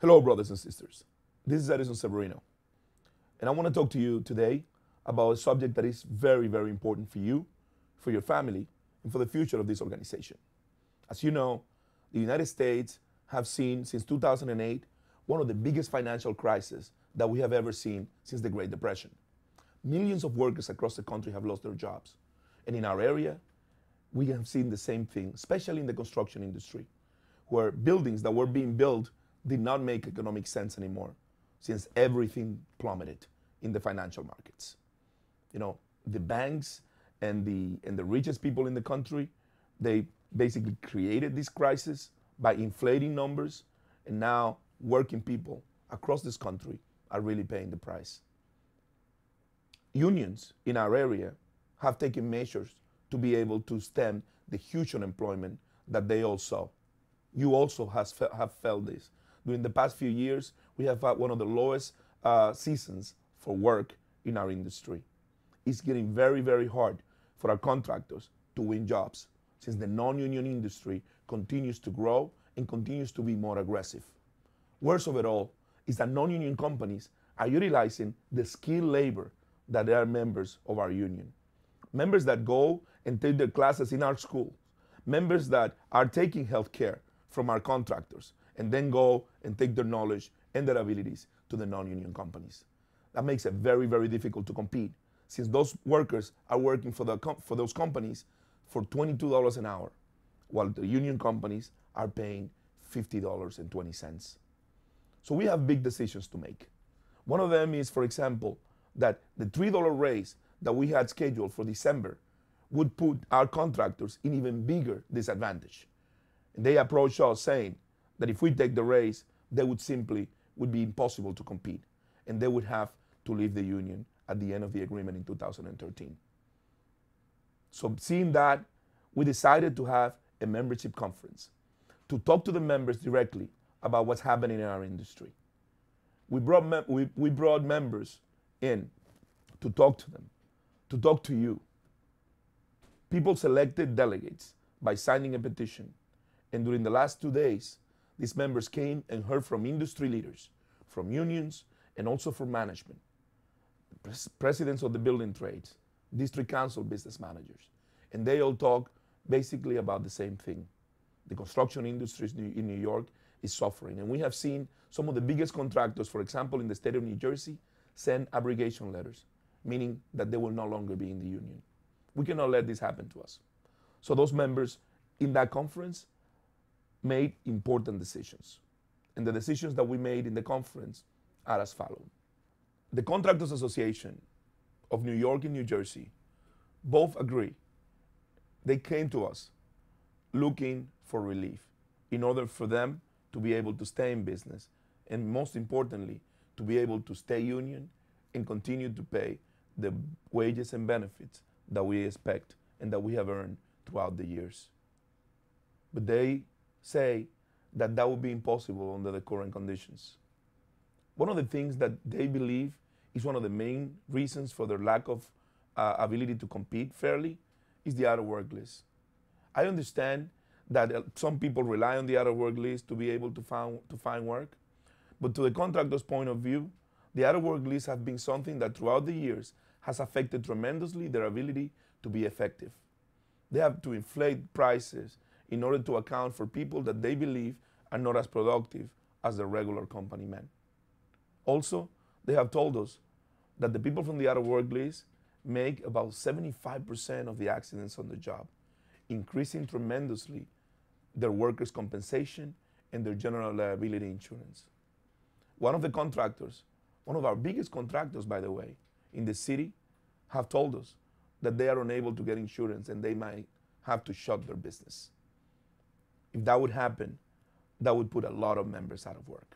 Hello, brothers and sisters. This is Edison Severino, and I want to talk to you today about a subject that is very, very important for you, for your family, and for the future of this organization. As you know, the United States have seen since 2008 one of the biggest financial crises that we have ever seen since the Great Depression. Millions of workers across the country have lost their jobs. And in our area, we have seen the same thing, especially in the construction industry, where buildings that were being built did not make economic sense anymore since everything plummeted in the financial markets. You know, the banks and the richest people in the country, they basically created this crisis by inflating numbers, and now working people across this country are really paying the price. Unions in our area have taken measures to be able to stem the huge unemployment that they all saw. You also have felt this. During the past few years, we have had one of the lowest seasons for work in our industry. It's getting very, very hard for our contractors to win jobs since the non-union industry continues to grow and continues to be more aggressive. Worst of it all is that non-union companies are utilizing the skilled labor that are members of our union. Members that go and take their classes in our school, members that are taking health care from our contractors, and then go and take their knowledge and their abilities to the non-union companies. That makes it very, very difficult to compete since those workers are working for those companies for $22 an hour, while the union companies are paying $50.20. So we have big decisions to make. One of them is, for example, that the $3 raise that we had scheduled for December would put our contractors in even bigger disadvantage. And they approached us saying that if we take the raise, they would be impossible to compete, and they would have to leave the union at the end of the agreement in 2013. So seeing that, we decided to have a membership conference to talk to the members directly about what's happening in our industry. We brought members in to talk to them, to talk to you. People selected delegates by signing a petition, and during the last 2 days, these members came and heard from industry leaders, from unions, and also from management, presidents of the building trades, district council business managers, and they all talk basically about the same thing. The construction industry in New York is suffering, and we have seen some of the biggest contractors, for example, in the state of New Jersey, send abrogation letters, meaning that they will no longer be in the union. We cannot let this happen to us. So those members in that conference made important decisions. And the decisions that we made in the conference are as follows. The Contractors Association of New York and New Jersey both agree. They came to us looking for relief in order for them to be able to stay in business, and most importantly, to be able to stay union and continue to pay the wages and benefits that we expect and that we have earned throughout the years. But they say that that would be impossible under the current conditions. One of the things that they believe is one of the main reasons for their lack of ability to compete fairly is the out-of-work list. I understand that some people rely on the out-of-work list to be able to find work, but to the contractor's point of view, the out-of-work list has been something that throughout the years has affected tremendously their ability to be effective. They have to inflate prices in order to account for people that they believe are not as productive as the regular company men. Also, they have told us that the people from the out-of-work list make about 75% of the accidents on the job, increasing tremendously their workers' compensation and their general liability insurance. One of the contractors, one of our biggest contractors, by the way, in the city, have told us that they are unable to get insurance and they might have to shut their business. If that would happen, that would put a lot of members out of work.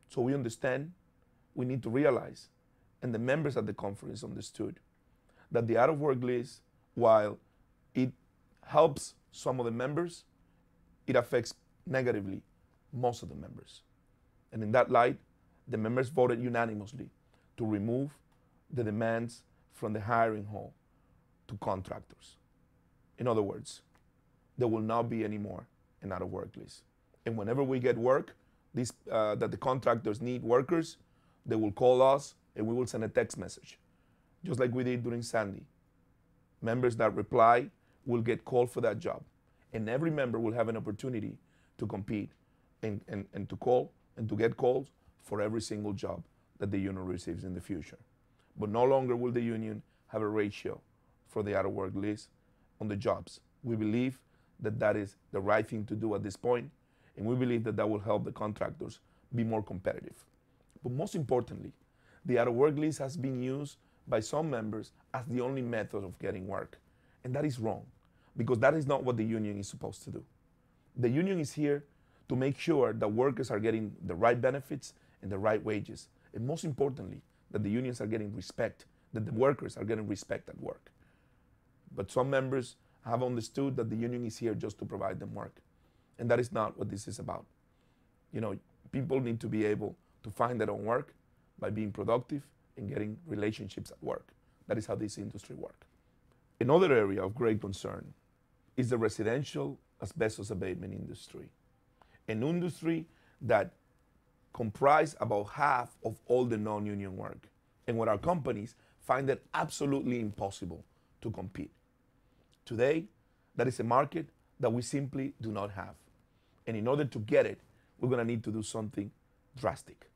So we understand, we need to realize, and the members at the conference understood, that the out-of-work list, while it helps some of the members, it affects negatively most of the members. And in that light, the members voted unanimously to remove the demands from the hiring hall to contractors. In other words, there will not be any more an out-of-work list. And whenever we get work, that the contractors need workers, they will call us and we will send a text message, just like we did during Sandy. Members that reply will get called for that job. And every member will have an opportunity to compete and to call and to get calls for every single job that the union receives in the future. But no longer will the union have a ratio for the out-of-work list on the jobs. We believe that that is the right thing to do at this point, and we believe that that will help the contractors be more competitive. But most importantly, the out-of-work list has been used by some members as the only method of getting work. And that is wrong, because that is not what the union is supposed to do. The union is here to make sure that workers are getting the right benefits and the right wages. And most importantly, that the unions are getting respect, that the workers are getting respect at work. But some members have understood that the union is here just to provide them work. And that is not what this is about. You know, people need to be able to find their own work by being productive and getting relationships at work. That is how this industry works. Another area of great concern is the residential asbestos abatement industry, an industry that comprises about half of all the non-union work, and where our companies find it absolutely impossible to compete. Today, that is a market that we simply do not have. And in order to get it, we're going to need to do something drastic.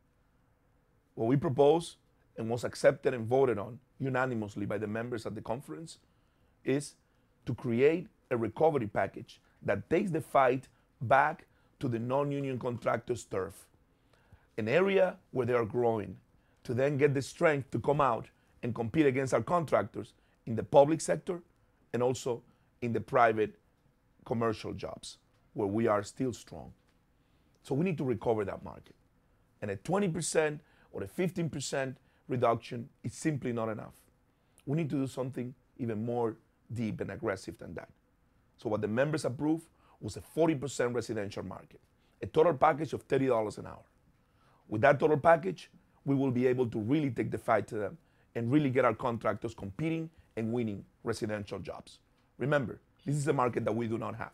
What we propose and was accepted and voted on unanimously by the members at the conference is to create a recovery package that takes the fight back to the non-union contractors' turf, an area where they are growing, to then get the strength to come out and compete against our contractors in the public sector and also in the private commercial jobs where we are still strong. So we need to recover that market. And a 20% or a 15% reduction is simply not enough. We need to do something even more deep and aggressive than that. So what the members approved was a 40% residential market, a total package of $30 an hour. With that total package, we will be able to really take the fight to them and really get our contractors competing and winning residential jobs. Remember, this is a market that we do not have.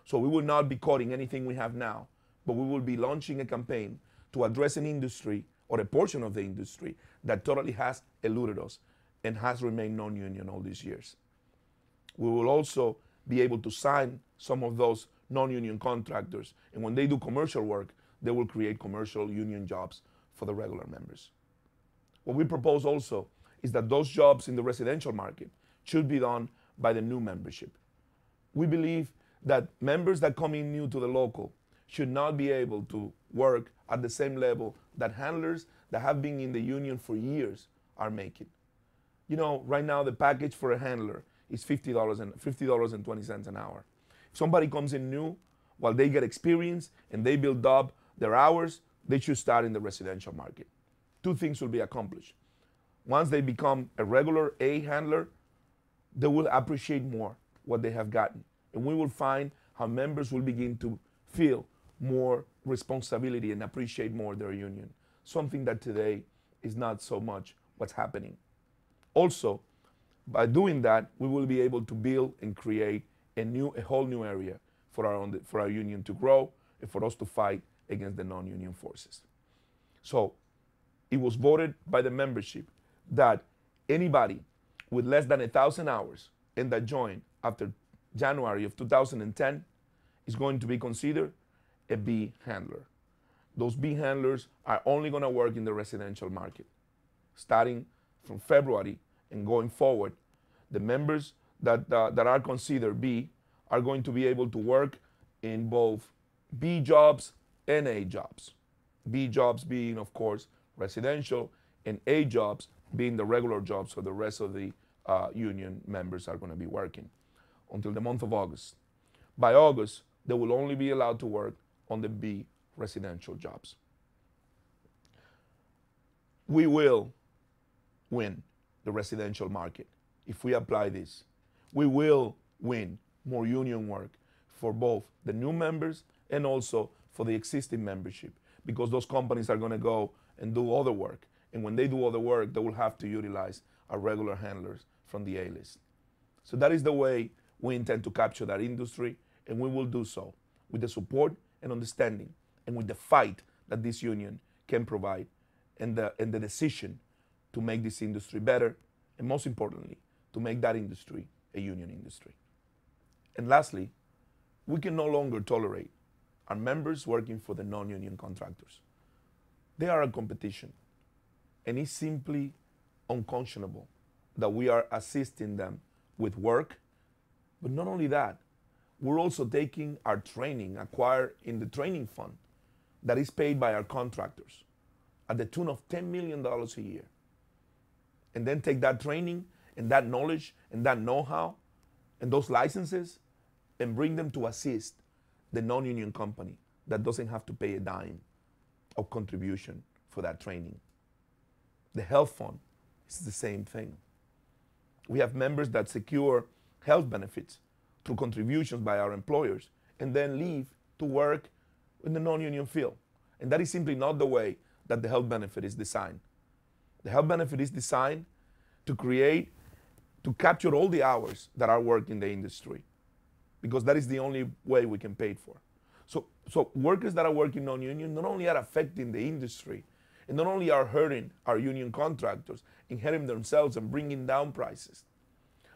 So we will not be cutting anything we have now, but we will be launching a campaign to address an industry or a portion of the industry that totally has eluded us and has remained non-union all these years. We will also be able to sign some of those non-union contractors, and when they do commercial work, they will create commercial union jobs for the regular members. What we propose also is that those jobs in the residential market should be done by the new membership. We believe that members that come in new to the local should not be able to work at the same level that handlers that have been in the union for years are making. You know, right now the package for a handler is $50.20 an hour. If somebody comes in new, while they get experience and they build up their hours, they should start in the residential market. Two things will be accomplished. Once they become a regular A handler, they will appreciate more what they have gotten. And we will find how members will begin to feel more responsibility and appreciate more their union, something that today is not so much what's happening. Also, by doing that, we will be able to build and create a whole new area for our union to grow and for us to fight against the non-union forces. So it was voted by the membership that anybody with less than 1,000 hours and that joined after January of 2010 is going to be considered a B handler. Those B handlers are only going to work in the residential market. Starting from February and going forward, the members that are considered B are going to be able to work in both B jobs and A jobs. B jobs being, of course, residential, and A jobs being the regular jobs for the rest of the union members are going to be working until the month of August. By August, they will only be allowed to work on the B residential jobs. We will win the residential market if we apply this. We will win more union work for both the new members and also for the existing membership, because those companies are going to go and do other work. And when they do other work, they will have to utilize our regular handlers from the A list. So that is the way we intend to capture that industry, and we will do so with the support and understanding and with the fight that this union can provide, and the decision to make this industry better, and most importantly, to make that industry a union industry. And lastly, we can no longer tolerate our members working for the non-union contractors. They are a competition, and it's simply unconscionable that we are assisting them with work. But not only that, we're also taking our training acquired in the training fund that is paid by our contractors at the tune of $10 million a year. And then take that training and that knowledge and that know-how and those licenses and bring them to assist the non-union company that doesn't have to pay a dime of contribution for that training. The health fund is the same thing. We have members that secure health benefits through contributions by our employers and then leave to work in the non-union field. And that is simply not the way that the health benefit is designed. The health benefit is designed to capture all the hours that are worked in the industry, because that is the only way we can pay it for. So workers that are working non-union not only are affecting the industry, and not only are hurting our union contractors, inheriting themselves and bringing down prices,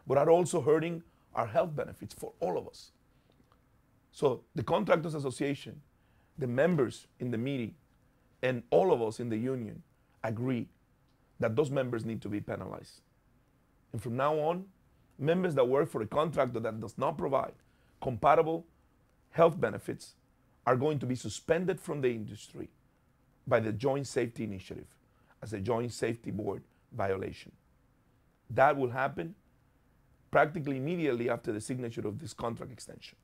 but are also hurting our health benefits for all of us. So the Contractors Association, the members in the meeting, and all of us in the union agree that those members need to be penalized. And from now on, members that work for a contractor that does not provide compatible health benefits are going to be suspended from the industry by the Joint Safety Initiative as a Joint Safety Board violation. That will happen practically immediately after the signature of this contract extension,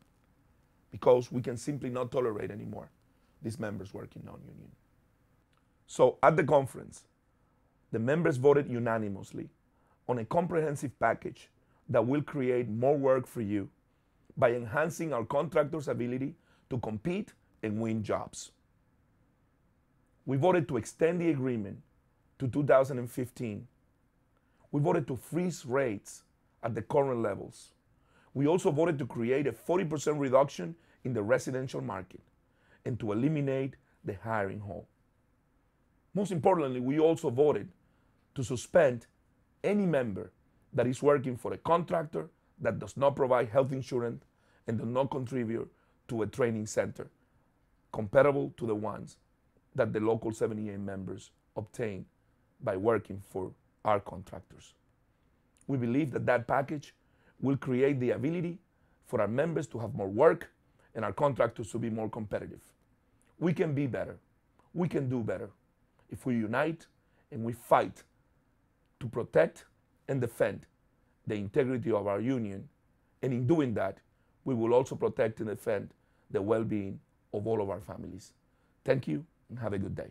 because we can simply not tolerate anymore these members working non-union. So at the conference, the members voted unanimously on a comprehensive package that will create more work for you by enhancing our contractors' ability to compete and win jobs. We voted to extend the agreement to 2015. We voted to freeze rates at the current levels. We also voted to create a 40% reduction in the residential market and to eliminate the hiring hole. Most importantly, we also voted to suspend any member that is working for a contractor that does not provide health insurance and does not contribute to a training center comparable to the ones that the local 78 members obtain by working for our contractors. We believe that that package will create the ability for our members to have more work and our contractors to be more competitive. We can be better. We can do better if we unite and we fight to protect and defend the integrity of our union. And in doing that, we will also protect and defend the well-being of all of our families. Thank you and have a good day.